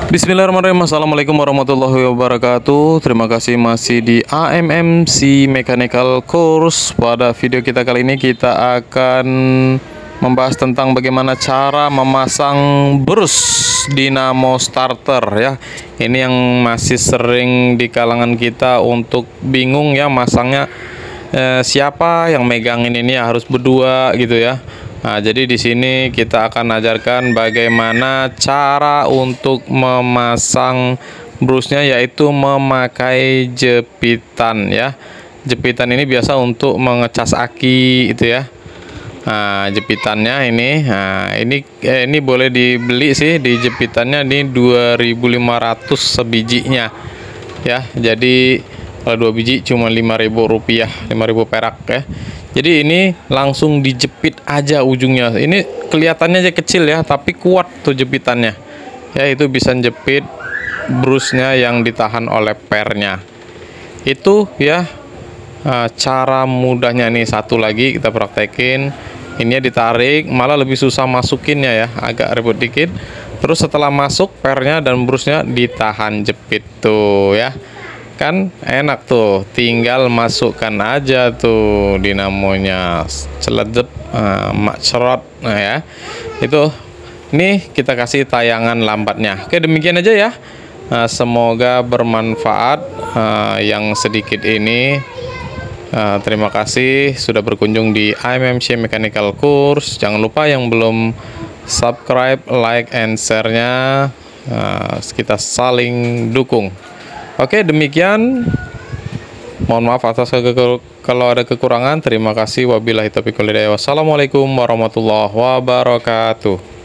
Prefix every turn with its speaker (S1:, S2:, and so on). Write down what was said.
S1: Bismillahirrahmanirrahim. Assalamualaikum warahmatullahi wabarakatuh. Terima kasih masih di AMMC Mechanical Course. Pada video kita kali ini kita akan membahas tentang bagaimana cara memasang brus Dinamo starter ya. Ini yang masih sering di kalangan kita untuk bingung ya masangnya, siapa yang megangin ini ya, harus berdua gitu ya. Nah, jadi di sini kita akan ajarkan bagaimana cara untuk memasang brusnya, yaitu memakai jepitan ya. Jepitan ini biasa untuk mengecas aki itu ya. Nah, jepitannya ini, ini boleh dibeli sih, di jepitannya ini 2.500 sebijinya ya. Jadi kalau 2 biji cuma Rp5.000, 5.000 perak ya. Jadi ini langsung dijepit aja ujungnya. Ini kelihatannya aja kecil ya, tapi kuat tuh jepitannya. Ya, itu bisa jepit brusnya yang ditahan oleh pernya. Itu ya cara mudahnya nih. Satu lagi kita praktekin. Ini ditarik, malah lebih susah masukinnya ya, agak ribet dikit. Terus setelah masuk pernya dan brusnya ditahan jepit tuh ya. Kan enak tuh, tinggal masukkan aja tuh dinamonya, celedep, cerot. Nah ya, itu nih kita kasih tayangan lambatnya. Oke, demikian aja ya. Semoga bermanfaat yang sedikit ini. Terima kasih sudah berkunjung di AMMC Mechanical Course. Jangan lupa yang belum subscribe, like, and share-nya. Kita saling dukung. Oke, demikian. Mohon maaf atas kalau ada kekurangan. Terima kasih. Wabillahi taufiq wal hidayah. Wassalamualaikum warahmatullahi wabarakatuh.